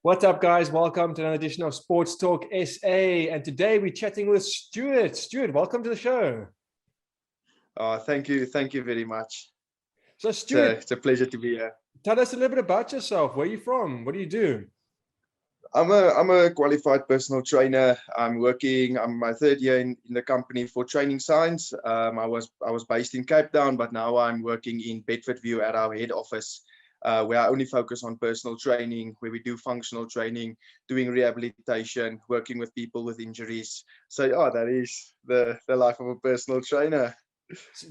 What's up, guys? Welcome to another edition of Sports Talk SA. And today we're chatting with Stewart. Stewart, welcome to the show. Thank you. Thank you very much. So, Stewart, it's a pleasure to be here. Tell us a little bit about yourself. Where are you from? What do you do? I'm a qualified personal trainer. I'm my third year in the company for training science. I was based in Cape Town, but now I'm working in Bedfordview at our head office, where I only focus on personal training, where we do functional training, doing rehabilitation, working with people with injuries. So yeah, that is the life of a personal trainer.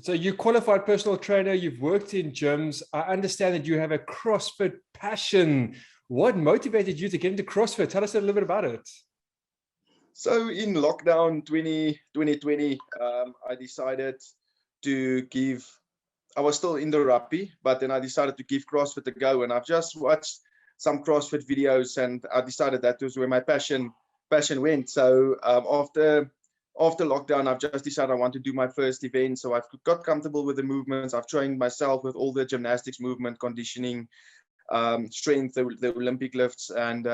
So you qualified personal trainer, you've worked in gyms. I understand that you have a CrossFit passion. What motivated you to get into CrossFit? Tell us a little bit about it. So in lockdown 2020, I decided to give, I was still in the rugby, but then I decided to give CrossFit a go. And I've just watched some CrossFit videos and I decided that was where my passion went. So after lockdown, I've just decided I want to do my first event. So I've got comfortable with the movements. I've trained myself with all the gymnastics, movement, conditioning, strength, the Olympic lifts. And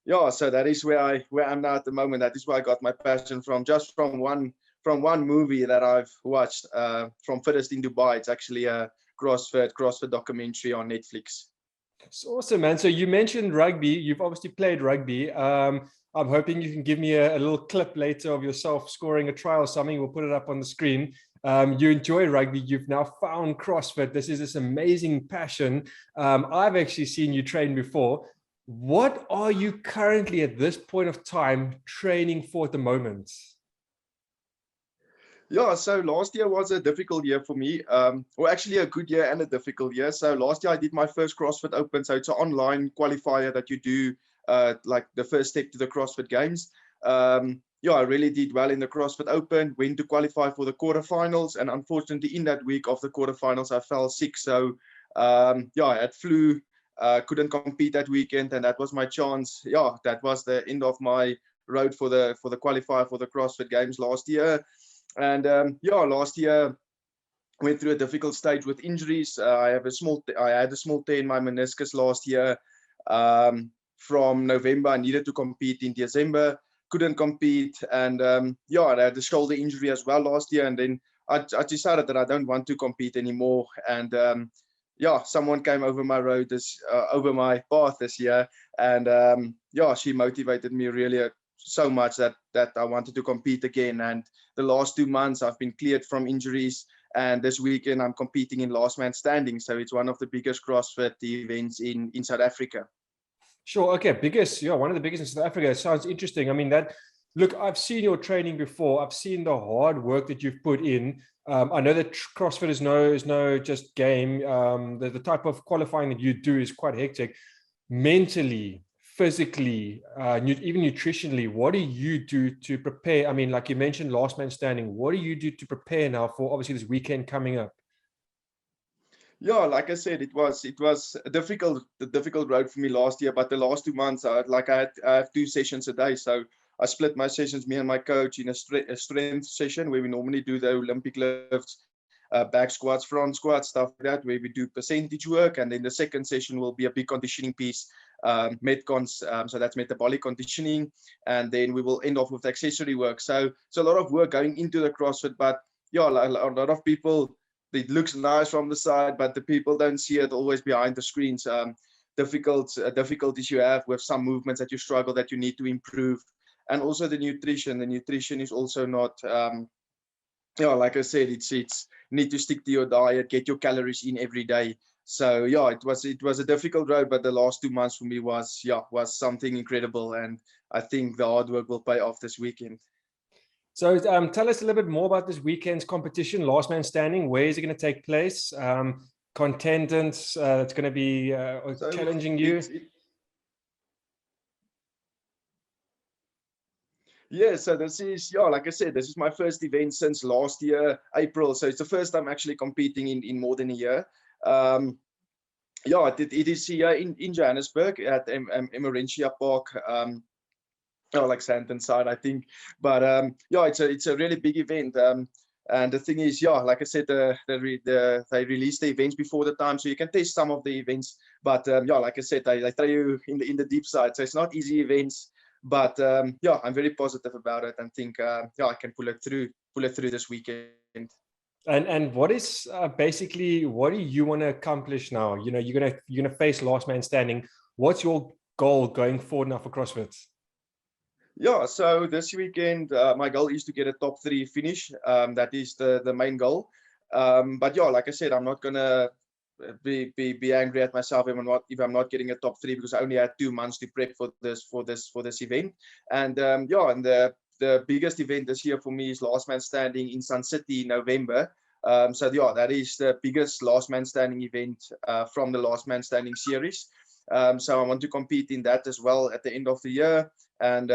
yeah, so that is where I'm now at the moment. That is where I got my passion from, just from one movie that I've watched, from Fittest in Dubai. It's actually a CrossFit documentary on Netflix. It's awesome, man. So you mentioned rugby. You've obviously played rugby. I'm hoping you can give me a little clip later of yourself scoring a try or something. We'll put it up on the screen. You enjoy rugby. You've now found CrossFit. This is this amazing passion. I've actually seen you train before. What are you currently at this point of time training for at the moment? Yeah, so last year was a difficult year for me. Well, actually a good year and a difficult year. So last year I did my first CrossFit Open. So it's an online qualifier that you do, like the first step to the CrossFit Games. Yeah, I really did well in the CrossFit Open, went to qualify for the quarterfinals. And unfortunately in that week of the quarterfinals, I fell sick. So yeah, I had flu, couldn't compete that weekend. And that was my chance. Yeah, that was the end of my road for the qualifier for the CrossFit Games last year. And yeah, last year went through a difficult stage with injuries. I had a small tear in my meniscus last year. From November, I needed to compete in December, couldn't compete, and yeah, I had a shoulder injury as well last year. And then I decided that I don't want to compete anymore. And yeah, someone came over my road over my path this year, and yeah, she motivated me really so much that I wanted to compete again. And the last 2 months I've been cleared from injuries, and this weekend I'm competing in last man standing. So it's one of the biggest CrossFit events in South Africa. Sure. Okay. Biggest, yeah, one of the biggest in South Africa. It sounds interesting. I mean, look, I've seen your training before. I've seen the hard work that you've put in. I know that CrossFit is no just game. The type of qualifying that you do is quite hectic. Mentally, physically, even nutritionally, what do you do to prepare? I mean, like you mentioned, last man standing. What do you do to prepare now for obviously this weekend coming up? Yeah, like I said, it was a difficult road for me last year, but the last 2 months, I have 2 sessions a day. So I split my sessions, me and my coach, in a strength session where we normally do the Olympic lifts, back squats, front squats, stuff like that, where we do percentage work. And then the second session will be a big conditioning piece, metcons, so that's metabolic conditioning. And then we will end off with accessory work. So it's a lot of work going into the CrossFit, but yeah, a lot of people, it looks nice from the side, but the people don't see it always behind the screens. Difficulties you have with some movements that you struggle, that you need to improve. And also the nutrition is also not, yeah, like I said, it's need to stick to your diet, get your calories in every day. So yeah, it was a difficult road, but the last 2 months for me was something incredible. And I think the hard work will pay off this weekend. So tell us a little bit more about this weekend's competition, last man standing. Where is it going to take place? Contendants that's going to be challenging you? Yeah, so this is, yeah, like I said, this is my first event since last year, April. So it's the first time actually competing in more than a year. Yeah, it is here in Johannesburg at Emerentia Park. Like Sandton side, I think. But yeah, it's a really big event. And the thing is, yeah, like I said, they release the events before the time, so you can test some of the events. But yeah, like I said, they throw you in the deep side, so it's not easy events. But yeah, I'm very positive about it, and think yeah, I can pull it through this weekend. And what is basically, what do you want to accomplish now? You know, you're gonna face last man standing. What's your goal going forward now for CrossFit? Yeah, so this weekend, my goal is to get a top 3 finish. That is the main goal. But yeah, like I said, I'm not gonna be angry at myself if I'm not getting a top 3, because I only had 2 months to prep for this event. And yeah, and the biggest event this year for me is Last Man Standing in Sun City in November. So yeah, that is the biggest Last Man Standing event from the Last Man Standing series. So I want to compete in that as well at the end of the year. And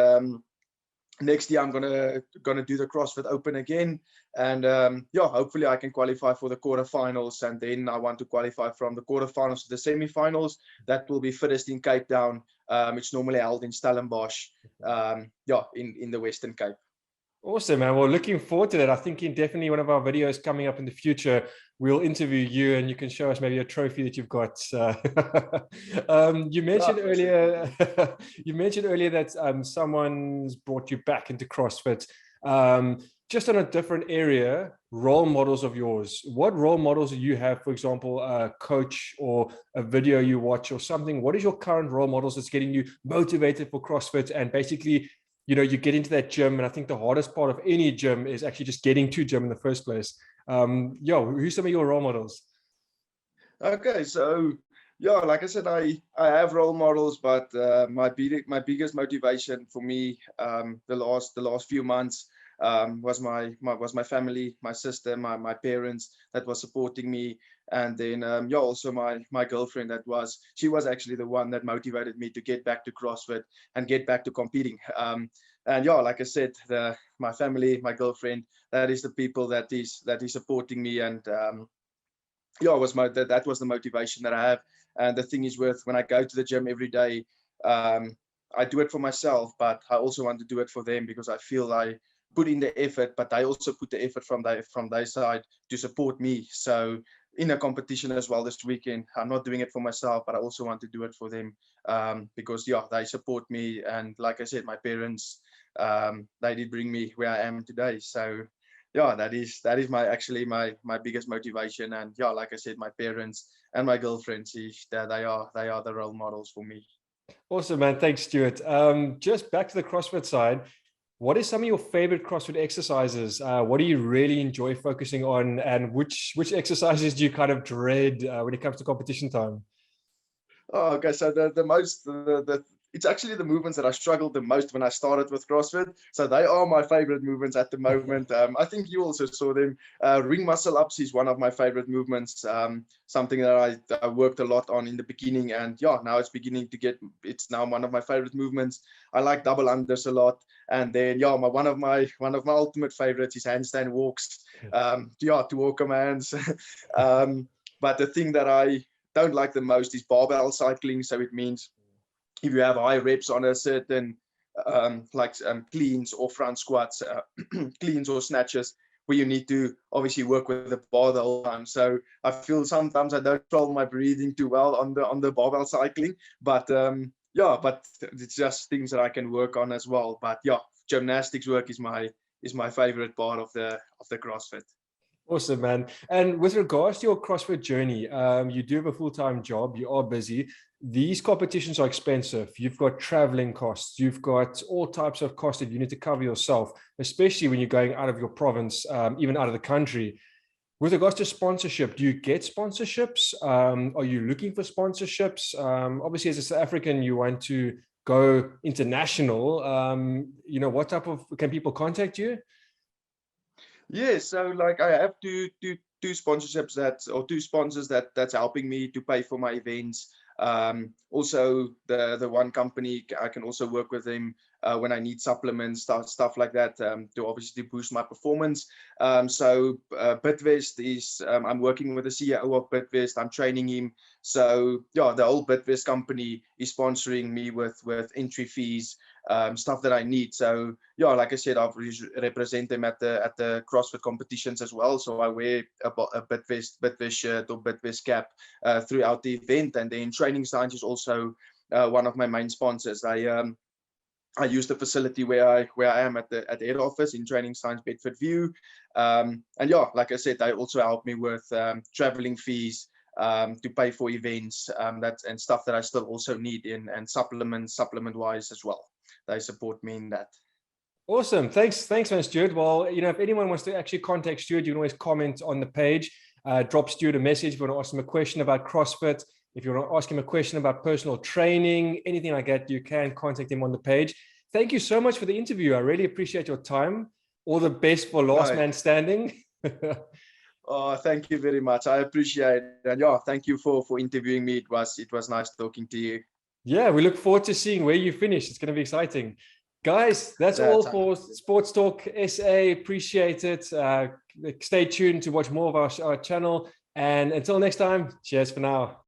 next year I'm gonna do the CrossFit Open again, and yeah, hopefully I can qualify for the quarterfinals, and then I want to qualify from the quarterfinals to the semifinals. That will be fittest in Cape Town. It's normally held in Stellenbosch, yeah, in the Western Cape. Awesome, man. Well, looking forward to that. I think in definitely one of our videos coming up in the future, we'll interview you and you can show us maybe a trophy that you've got. You mentioned earlier, you mentioned earlier that someone's brought you back into CrossFit. Just on a different area, role models of yours. What role models do you have? For example, a coach or a video you watch or something. What is your current role models that's getting you motivated for CrossFit? And basically, you know, you get into that gym, and I think the hardest part of any gym is actually just getting to gym in the first place. Yeah, who's some of your role models? Okay, so yeah, like I said, I have role models, but my biggest motivation for me the last few months was my family, my sister, my parents that was supporting me. And then yeah, also my girlfriend, she was actually the one that motivated me to get back to CrossFit and get back to competing. And yeah, like I said, my family, my girlfriend, that is the people that is supporting me. And yeah, that was the motivation that I have. And the thing is, when I go to the gym every day, I do it for myself, but I also want to do it for them, because I feel I put in the effort, but I also put the effort from their side to support me. So in a competition as well this weekend, I'm not doing it for myself, but I also want to do it for them, because yeah, they support me. And like I said, my parents, they did bring me where I am today. So yeah, that is my biggest motivation. And yeah, like I said, my parents and my girlfriend, they are the role models for me. Awesome, man. Thanks, Stuart. Just back to the CrossFit side. What is some of your favorite CrossFit exercises? What do you really enjoy focusing on, and which exercises do you kind of dread when it comes to competition time? Oh, okay. So it's actually the movements that I struggled the most when I started with CrossFit. So they are my favorite movements at the moment. I think you also saw them. Ring muscle ups is one of my favorite movements. Something that I worked a lot on in the beginning, and yeah, now it's now one of my favorite movements. I like double unders a lot, and then yeah, one of my ultimate favorites is handstand walks. Yeah, to walk commands. But the thing that I don't like the most is barbell cycling. So it means if you have high reps on a certain cleans or front squats, cleans or snatches, where you need to obviously work with the bar the whole time. So I feel sometimes I don't control my breathing too well on the barbell cycling, but yeah, but it's just things that I can work on as well. But yeah, gymnastics work is my favorite part of the CrossFit. Awesome, man. And with regards to your CrossFit journey, you do have a full-time job, you are busy. These competitions are expensive. You've got traveling costs, you've got all types of costs that you need to cover yourself, especially when you're going out of your province, even out of the country. With regards to sponsorship, do you get sponsorships? Are you looking for sponsorships? Obviously, as a South African, you want to go international. You know, what type of, can people contact you? Yeah, so like I have two sponsorships two sponsors that's helping me to pay for my events. Also the one company, I can also work with them when I need supplements, stuff like that, to obviously boost my performance. So Bitvest is, I'm working with the CEO of Bitvest. I'm training him. So yeah, the whole Bitvest company is sponsoring me with entry fees, stuff that I need. So yeah, like I said, I've represent them at the CrossFit competitions as well. So I wear a Bitvest shirt or Bitvest cap throughout the event. And then Training Science is also one of my main sponsors. I use the facility where I am at the head office in Training Science Bedford View. And yeah, like I said, they also help me with traveling fees, to pay for events, and stuff that I still also need and supplement wise as well. They support me in that. Awesome. Thanks, man, Stewart. Well, if anyone wants to actually contact Stewart, you can always comment on the page, drop Stewart a message if you want to ask him a question about CrossFit. If you want to ask him a question about personal training, anything like that, you can contact him on the page. Thank you so much for the interview. I really appreciate your time. All the best for Last Man Standing. Oh, thank you very much. I appreciate it. And yeah, thank you for interviewing me. It was nice talking to you. Yeah, we look forward to seeing where you finish. It's going to be exciting. Guys, that's all for Sports Talk SA. Appreciate it. Stay tuned to watch more of our channel. And until next time, cheers for now.